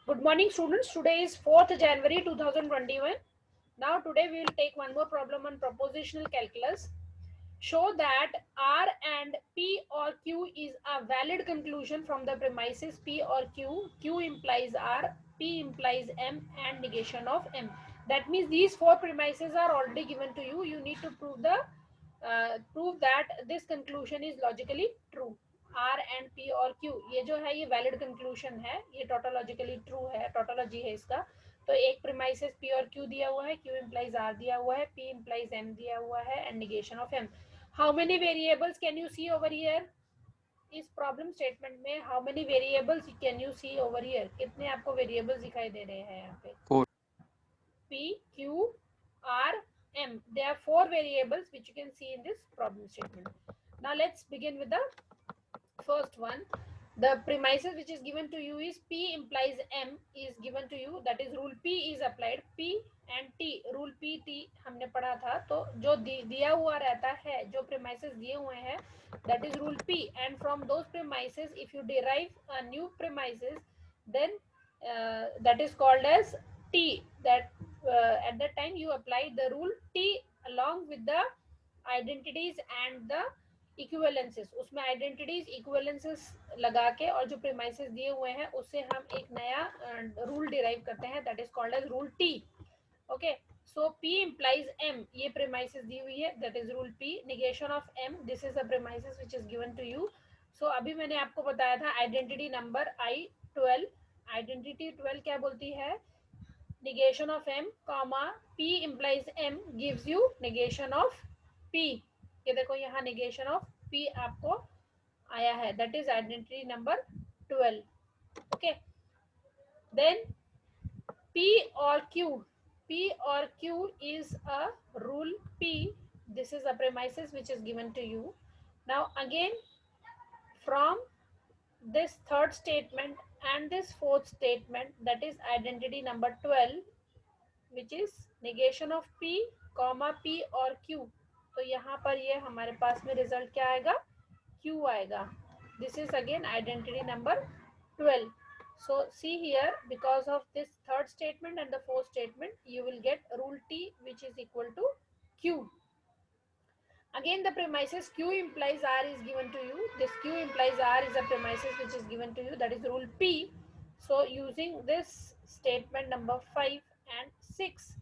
Good morning, students. Today is 4th January 2021. Now, today we will take one more problem on propositional calculus. Show that R and P or Q is a valid conclusion from the premises P or Q. Q implies R, P implies M, and negation of M. That means these four premises are already given to you. You need to prove that this conclusion is logically true. R and P और Q ये जो है ये valid conclusion है, ये टोटोलॉजिकली true है, tautology है इसका। तो एक प्रीमाइसेस पी और क्यू दिया हुआ है, क्यू इम्प्लाइज आर दिया हुआ है, पी इम्प्लाइज एम दिया हुआ है and negation of M. How many variables can you see over here? इस प्रॉब्लम स्टेटमेंट में how many variables can you see over here? कितने आपको वेरिएबल्स दिखाई दे रहे हैं यहाँ पे? 4. P, Q, R, M. There are four variables which you can see in this problem statement. Now let's begin with the first one. The premises which is given to you is P implies M is given to you, that is rule P is applied. P and T, rule P T हमने पढ़ा था, तो जो दिया हुआ रहता है, जो premises दिए हुए हैं, that is rule P, and from those premises if you derive a new premises, then that is called as T. That at that time you apply the rule T along with the identities and the इक्विवेलेंसेस। उसमें identities इक्विवेलेंसेस लगा के और जो premises दिए हुए हैं उससे हम एक नया रूल डिराइव करते हैं, that is called as rule T. Okay, so P implies M, ये प्रीमाइसेस दी हुई है, that is rule P। Negation of M, this is the premises which is given to you. So अभी मैंने आपको बताया था आइडेंटिटी नंबर I12, आइडेंटिटी 12 क्या बोलती है? negation of M comma P implies M gives you negation of P। ये देखो यहाँ negation of P आपको आया है, that is identity number 12। okay, then P or Q, P or Q is a rule P, this is a premises which is given to you. Now again, from this third statement and this fourth statement, that is identity number 12, which is negation of P comma P और Q, तो यहाँ पर ये हमारे पास में result क्या आएगा? Q आएगा। This is again identity number 12। so see here, because of this third statement and the fourth statement, you will get rule T which is equal to Q. Again the premises Q implies R is given to you. This Q implies R is a premises which is given to you, that is rule P. So using this statement number 5 and 6,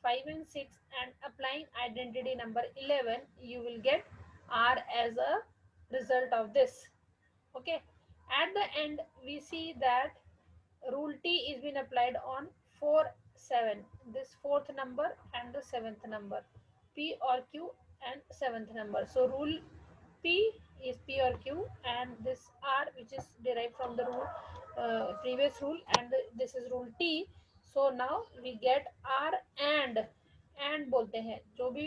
5 and 6, and applying identity number 11, you will get R as a result of this. Okay, at the end we see that rule T is been applied on 4, 7, this fourth number and the seventh number, P or Q and seventh number. So rule P is P or Q, and this R which is derived from the rule previous rule, and this is rule T. So now we get R and बोलते हैं, जो भी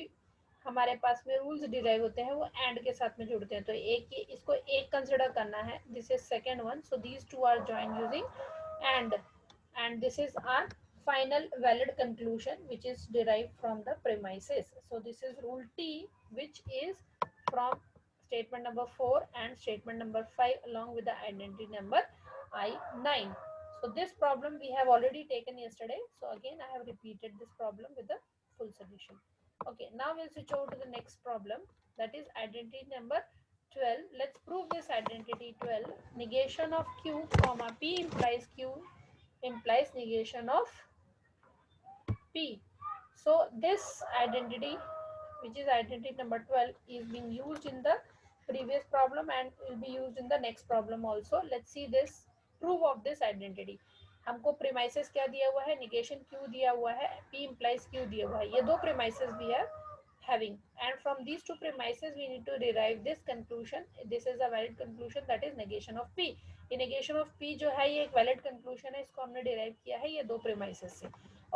हमारे पास में rules derive होते हैं वो and के साथ में जुड़ते हैं, तो एक इसको एक कंसिडर करना है, this is second one. So these two are join using and this is our final valid conclusion which is derived from the premises. So this is rule T, which is from statement number 4 and statement number 5 along with the identity number I9. So this problem we have already taken yesterday, so again I have repeated this problem with the full solution. Okay, now we'll switch over to the next problem, that is identity number 12. Let's prove this identity 12. Negation of Q comma P implies Q implies negation of P. So this identity, which is identity number 12, is being used in the previous problem and will be used in the next problem also. Let's see this proof of this identity. हमको premises क्या दिया हुआ है? negation Q दिया हुआ है, P implies Q दिया हुआ है, ये दो premises we are having, and from these two premises we need to derive this conclusion. This is a valid conclusion, that is negation of P. ये negation of P जो है ये एक valid conclusion है, इसको हमने derive किया है ये दो premises से।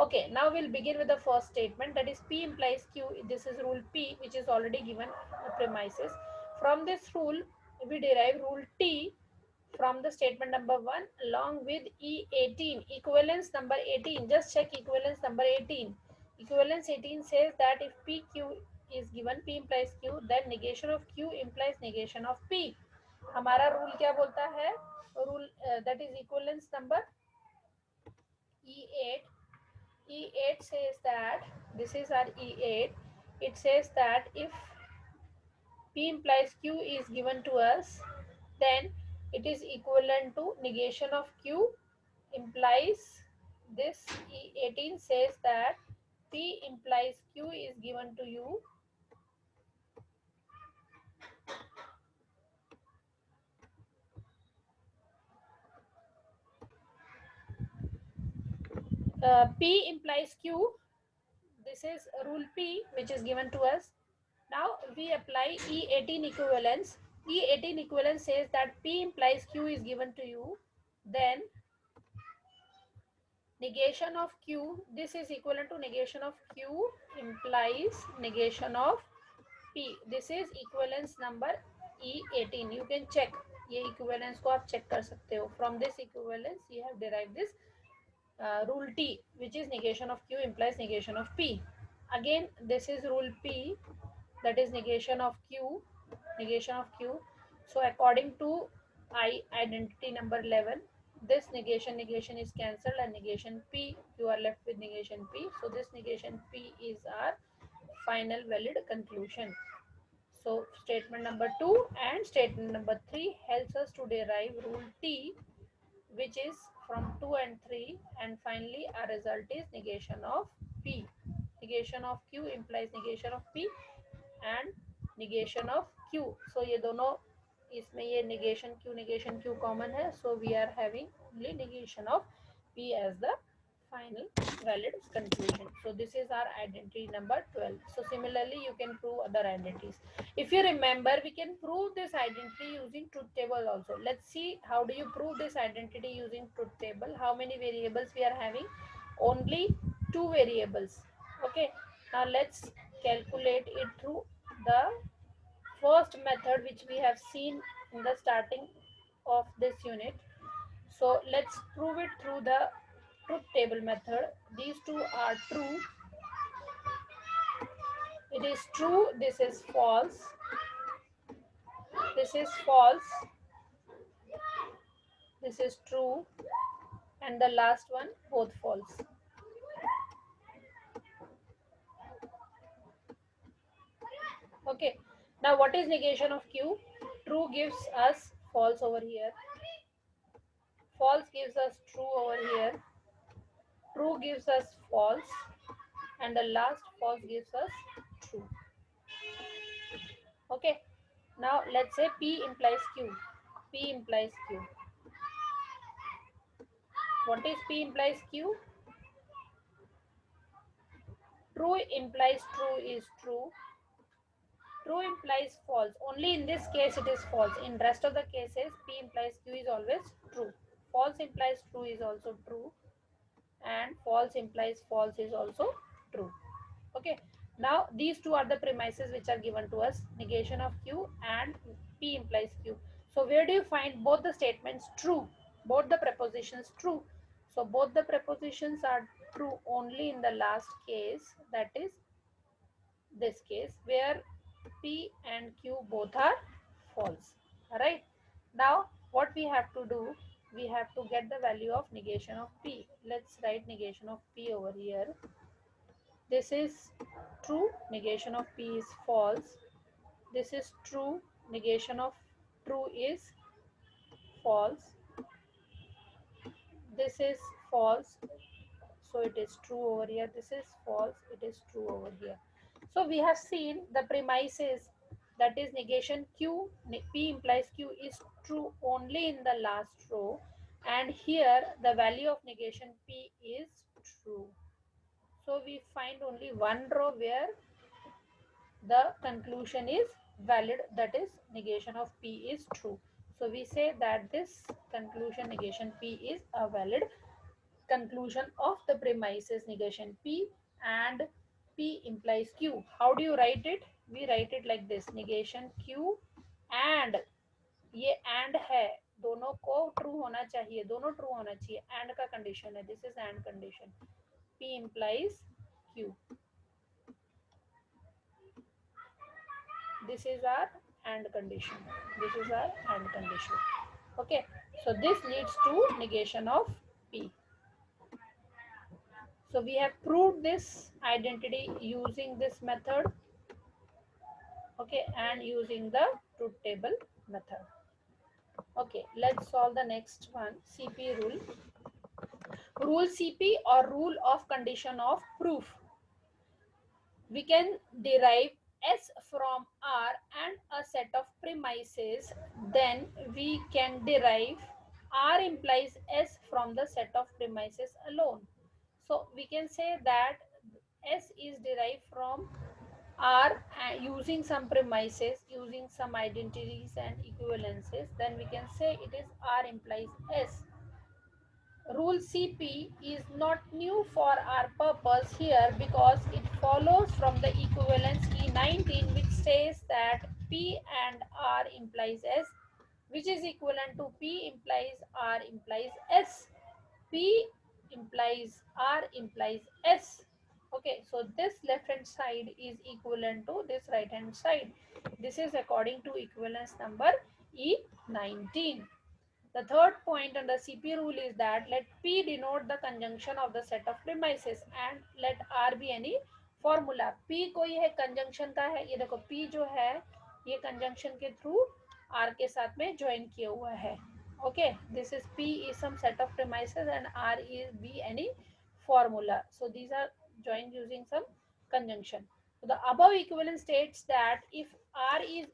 Okay, now we'll begin with the first statement, that is P implies Q. This is rule P which is already given premises. From this rule we derive rule T from the statement number 1 along with E18, equivalence number 18. Just check equivalence number 18. Equivalence 18 says that if PQ is given, P implies Q, then negation of Q implies negation of P. हमारा rule क्या बोलता है? Rule that is equivalence number E8. E8 says that, this is our E8. It says that if P implies Q is given to us, then it is equivalent to negation of Q implies, this E18 says that P implies Q is given to you, P implies Q. This is rule P which is given to us. Now we apply E18 equivalence. E18 equivalence says that P implies Q is given to you, then negation of Q, this is equivalent to negation of Q implies negation of P. This is equivalence number E18. You can check, ये equivalence को आप check कर सकते हो. From this equivalence you have derived this rule T, which is negation of Q implies negation of P. Again this is rule P, that is negation of Q, negation of Q. So according to I identity number 11, this negation is cancelled, and negation P, you are left with negation P. So this negation P is our final valid conclusion. So statement number 2 and statement number 3 helps us to derive rule T, which is from 2 and 3, and finally our result is negation of P. Negation of Q implies negation of P and negation of Q. So ये दोनों, इसमें ये negation Q common है. So we are having only negation of P as the final valid conclusion. So this is our identity number 12. So similarly you can prove other identities. If you remember, we can prove this identity using truth table also. Let's see how do you prove this identity using truth table. How many variables we are having? Only 2 variables. Okay, now let's calculate it through the first method which we have seen in the starting of this unit. So let's prove it through the truth table method. These two are true. It is true. This is false. This is false. This is true. And the last one, both false. Okay. Now what is negation of Q? True gives us false over here. False gives us true over here. True gives us false. And the last false gives us true. Okay. Now let's say P implies Q. P implies Q. What is P implies Q? True implies true is true. True implies false. Only in this case it is false. In rest of the cases, P implies Q is always true. False implies true is also true. And false implies false is also true. Okay. Now these two are the premises which are given to us. Negation of Q and P implies Q. So where do you find both the statements true? Both the prepositions true. So both the prepositions are true only in the last case, that is this case, where P and Q both are false. Alright. Now what we have to do, we have to get the value of negation of P. Let's write negation of P over here. This is true, negation of P is false. This is true, negation of true is false. This is false, so it is true over here. This is false, it is true over here. So we have seen the premises, that is negation Q, P implies Q is true only in the last row, and here the value of negation P is true. So we find only one row where the conclusion is valid, that is negation of P is true. So we say that this conclusion negation P is a valid conclusion of the premises negation P, and P implies Q. How do you write it? We write it like this, negation Q and, ये and है, दोनों को true होना चाहिए, दोनों true होना चाहिए, and का condition है, this is and condition. P implies Q. This is our and condition. This is our and condition. Okay, so this leads to negation of P. So we have proved this identity using this method, okay, and using the truth table method. Okay, let's solve the next one, CP rule. Rule CP, or rule of condition of proof. We can derive S from R and a set of premises, then we can derive R implies S from the set of premises alone. So we can say that S is derived from R using some premises, using some identities and equivalences, then we can say it is R implies S. Rule CP is not new for our purpose here because it follows from the equivalence E19, which says that P and R implies S, which is equivalent to P implies R implies S. P implies R implies S. Okay, so this left hand side is equivalent to this right hand side. This is according to equivalence number E19. The third point under CP rule is that let P denote the conjunction of the set of premises and let R be any formula. P कोई है conjunction का है, ये देखो P जो है ये conjunction के through R के साथ में join किया हुआ है. Okay, this is P is some set of premises and R is be any formula. So these are joined using some conjunction. So the above equivalence states that if R is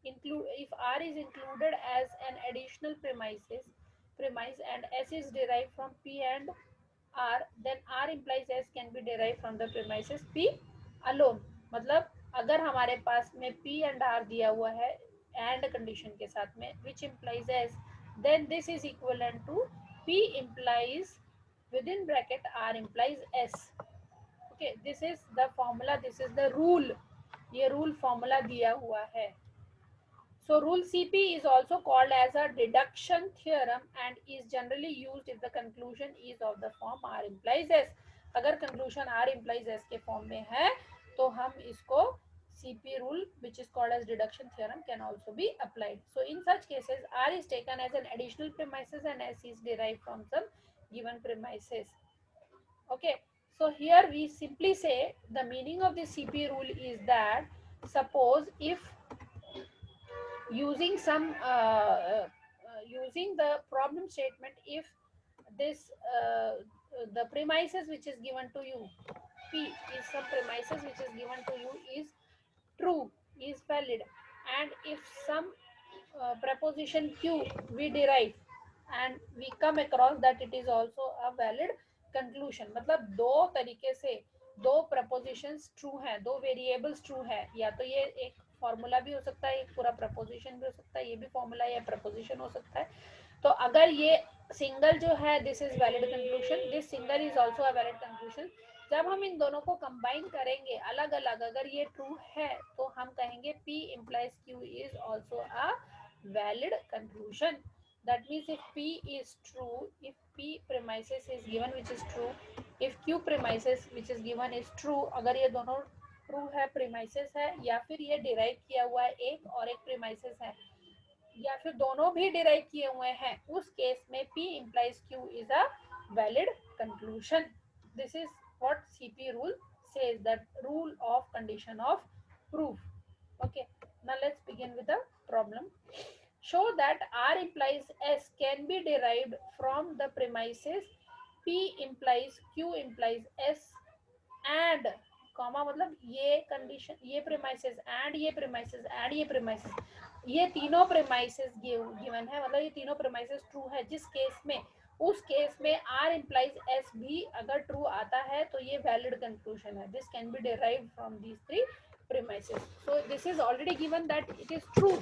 if R is included as an additional premise and S is derived from P and R, then R implies S can be derived from the premises P alone. मतलब अगर हमारे पास में P and R दिया हुआ है and condition के साथ में which implies S, then this is equivalent to P implies within bracket R implies S. Okay, this is the formula, this is the rule. ये rule formula दिया हुआ है. So rule CP is also called as a deduction theorem and is generally used if the conclusion is of the form R implies S. अगर conclusion R implies S के form में है तो हम इसको CP rule, which is called as deduction theorem, can also be applied. So in such cases R is taken as an additional premises and S is derived from some given premises. Okay, so here we simply say the meaning of the CP rule is that suppose if using some using the problem statement, if this the premises which is given to you, P is some premises which is given to you is true, is valid, and if some preposition Q we derive and we come across that it is also a valid conclusion. मतलब दो तरीके से दो propositions true हैं, दो variables true है, या तो ये एक फॉर्मूला भी हो सकता है, एक पूरा प्रपोजिशन भी हो सकता है, ये भी फॉर्मूला या प्रपोजिशन हो सकता है. तो अगर ये सिंगल जो है this is valid conclusion, this single is also a valid conclusion. जब हम इन दोनों को कंबाइन करेंगे अलग अलग, अगर ये ट्रू है तो हम कहेंगे P implies Q is also a valid conclusion. That means if P is true, if P premises is given which is true, if Q premises which is given is true, अगर ये दोनों true है, premises है, या फिर ये derive किया हुआ है एक और एक प्रीमाइसेस है, या फिर दोनों भी डिराइव किए हुए हैं, उस केस में P implies Q is a valid conclusion. This is what CP rule says, that rule of condition of proof. Okay, now let's begin with the problem. Show that R implies S can be derived from the premises P implies Q implies S and comma मतलब ये condition, ये premises and ये premises and ये premises, ये तीनों premises given है, मतलब ये तीनों प्रीमाइसेस ट्रू है, जिस केस में उस केस में R implies S भी अगर ट्रू आता है तो ये वैलिड कंक्लूजन है. This can be derived from these three premises. So this is already given that it is true,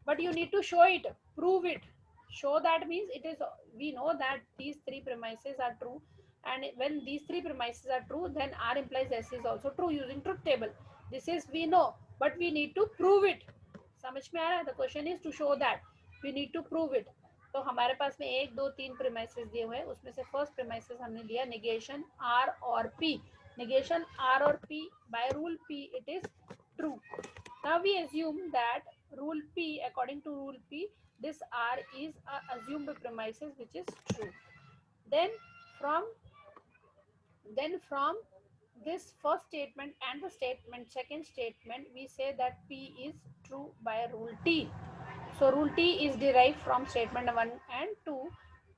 but you need to show it, prove it. Show that means it is, we know that these three premises are true, and when these three premises are true then R implies S is also true using truth table. This is we know, but we need to prove it. समझ में आ रहा है? The question is to show that we need to prove it. तो हमारे पास में एक दो तीन प्रीमाइसेस दिए हुए हैं, उसमें से फर्स्ट प्रीमाइसेस हमने लिया नेगेशन R और P. negation R or P, by rule P it is true. Now we assume that rule P, according to rule P, this R is a assumed premises which is true. Then from Then from this first statement and the second statement, we say that P is true by rule T. So rule T is derived from statement 1 and 2,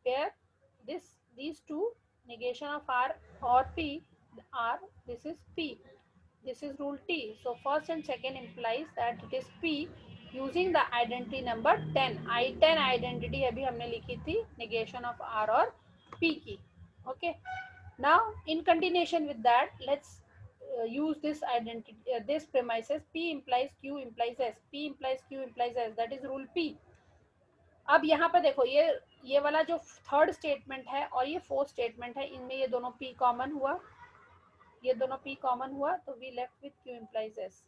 where these two, negation of R or P, R, this is P. This is rule T. So first and second implies that it is P using the identity number 10. I10 identity अभी हमने लिखी थी negation of R और P की. Okay. Now in continuation with that, let's use this identity, this premises P implies Q implies S. P implies Q implies S. That is rule P. अब यहाँ पर देखो, ये वाला जो थर्ड स्टेटमेंट है और ये फोर्थ स्टेटमेंट है, इनमें ये दोनों P कॉमन हुआ, ये दोनों P कॉमन हुआ, तो we left with Q implies S.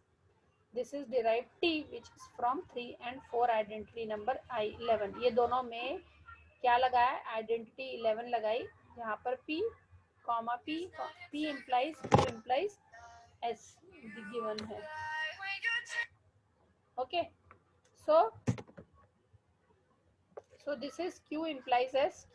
This is derive T which is from 3 and 4 identity number I11. ये दोनों में क्या लगाया, आइडेंटिटी 11 लगाई, यहाँ पर P comma P implies Q implies S given है. Okay, so this is Q implies S,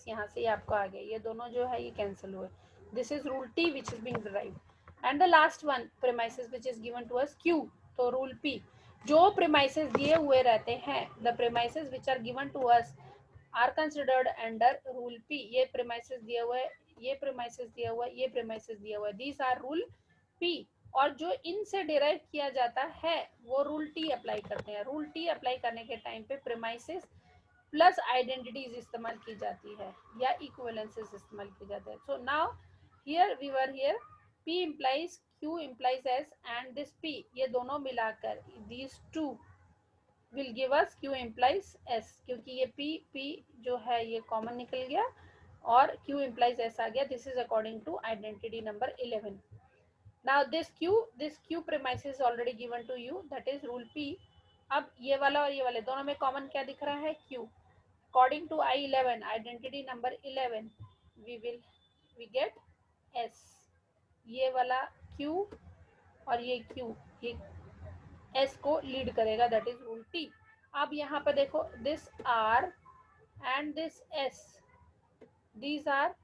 यहाँ से ये आपको आ गया, ये दोनों जो है ये कैंसिल हुए. This is rule T which is being derived. And the last one premises which is given to us Q. तो रूल P, जो प्रीमाइसेस दिए हुए रहते हैं, the premises which are given to us are considered under rule P. ये premises दिया हुआ है, ये प्रीमाइसेस दिया हुआ है, ये प्रीमाइसेस दिया हुआ है, दीज आर रूल P. और जो इनसे डिराइव किया जाता है वो रूल T अप्लाई करते हैं. रूल T अप्लाई करने के टाइम पे प्रीमाइसेस प्लस आइडेंटिटीज इस्तेमाल की जाती है या इक्विवेलेंसेस इस्तेमाल की जाते हैं. So now here we were here P implies Q implies S and this P, ये दोनों मिलाकर these two will give us Q implies S, क्योंकि ये P जो है ये कॉमन निकल गया और Q implies S आ गया. This is according to identity number 11. Now this Q premise is already given to you, that is rule P. अब ये वाला और ये वाले दोनों में कॉमन क्या दिख रहा है, Q. According to I11, identity number 11, we get S. ये वाला Q और ये Q, ये S को लीड करेगा, that is rule T. अब यहाँ पर देखो, this R and this S, these are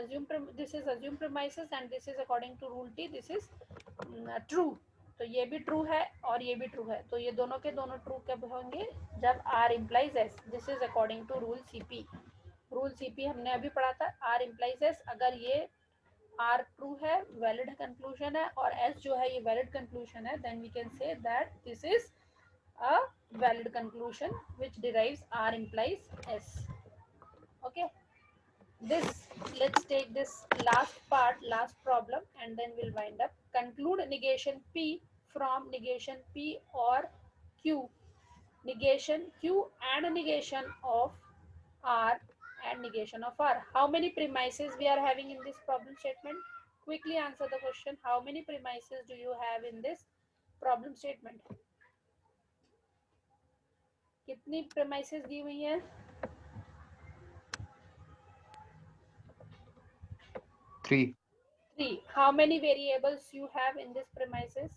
assumed, this is assumed premises and this is according to rule T, this is true. तो ये भी ट्रू है और ये भी ट्रू है, तो ये दोनों के दोनों ट्रू कब होंगे, जब R implies S. This is according to rule CP. Rule CP हमने अभी पढ़ा था, R implies S. अगर ये R ट्रू है, वैलिड कंक्लूजन है, और S जो है ये वैलिड कंक्लूजन है, then we can say that this is a valid conclusion which derives R implies S. Okay, let's take this last problem, and then we'll wind up. Conclude negation P from negation P or Q. Negation Q and negation of R and negation of R. How many premises we are having in this problem statement? Quickly answer the question. How many premises do you have in this problem statement? कितनी premises दी हुई है? 3. 3. How many variables you have in this premises,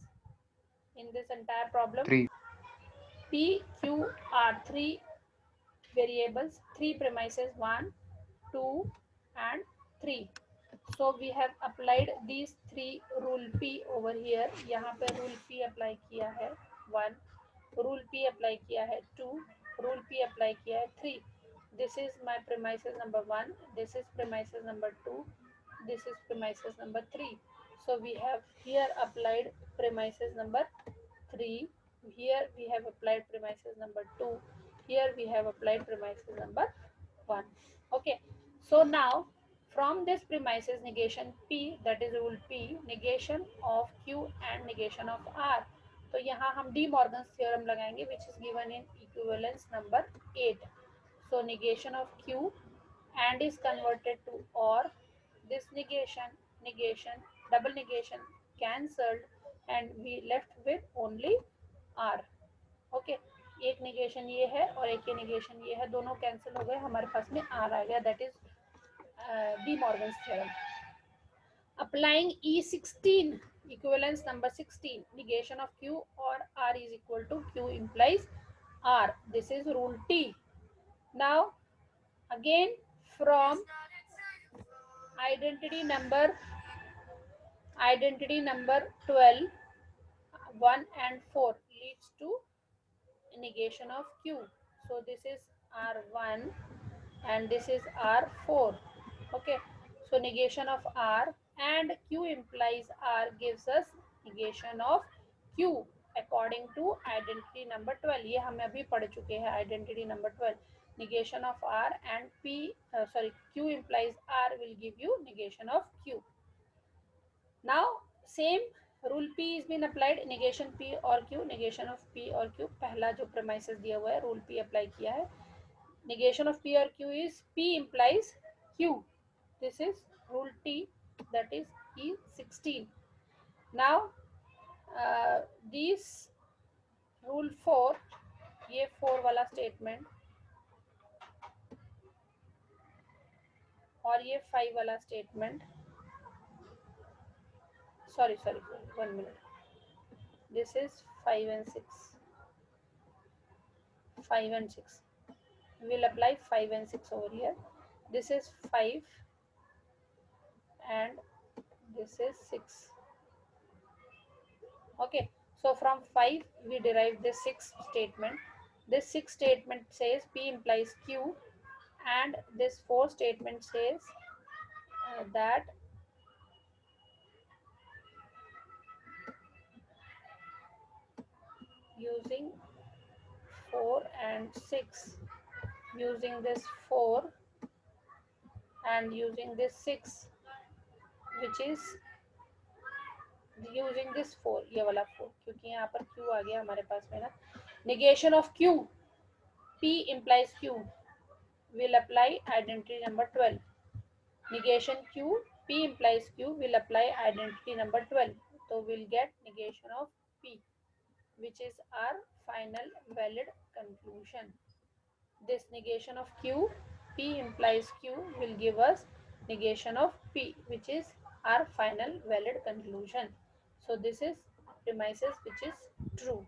in this entire problem? 3. P, Q, R, 3 variables, 3 premises, 1, 2 and 3. So we have applied these 3 rule P over here. यहाँ पे rule P apply किया है 1, rule P apply किया है 2, rule P apply किया है 3. This is my premises number 1, this is premises number 2, this is premises number 3. So we have here applied premises number 3, here we have applied premises number 2, here we have applied premises number 1. Okay, so now from this premises negation P, that is rule P, negation of Q and negation of R. तो यहाँ हम De Morgan's theorem लगाएंगे, which is given in equivalence number 8. So negation of Q and is converted to OR. This negation, double negation cancelled, and we left with only R. Okay, एक negation ये है और एक ये negation ये है, दोनों cancel हो गए, हमारे पास में R आ गया, that is De Morgan's theorem. Applying E16, equivalence number 16, negation of Q or R is equal to Q implies R. This is rule T. Now again from identity number identity number 12, 1 and 4 leads to negation of q. So this is r1 and this is r4. Okay, so negation of r and q implies r gives us negation of q according to identity number 12. ये हमें अभी पढ़ चुके हैं identity number 12. Negation of r and q implies r will give you negation of q. Now same rule p is been applied. negation p और q, negation of p और q, पहला जो premises दिया हुआ है rule p apply किया है. Negation of p or q is p implies q. This is rule t, that is E16. Now these rule 4, ये 4 वाला statement और ये 5 वाला statement, sorry 1 minute, this is 5 and 6, 5 and 6, we'll apply 5 and 6 over here. This is 5 and this is 6. Okay, so from 5 we derive this 6th statement. This 6th statement says p implies q, and this 4th statement says that using 4 and 6, using this 4 and using this 6, which is using this 4, ये वाला 4, क्योंकि यहाँ पर q आ गया हमारे पास में ना. negation of q, p implies q, will apply identity number 12. negation q, p implies q, will apply identity number 12. So we'll get negation of p, which is our final valid conclusion. This negation of q, p implies q, will give us negation of p, which is our final valid conclusion. So this is premises which is true.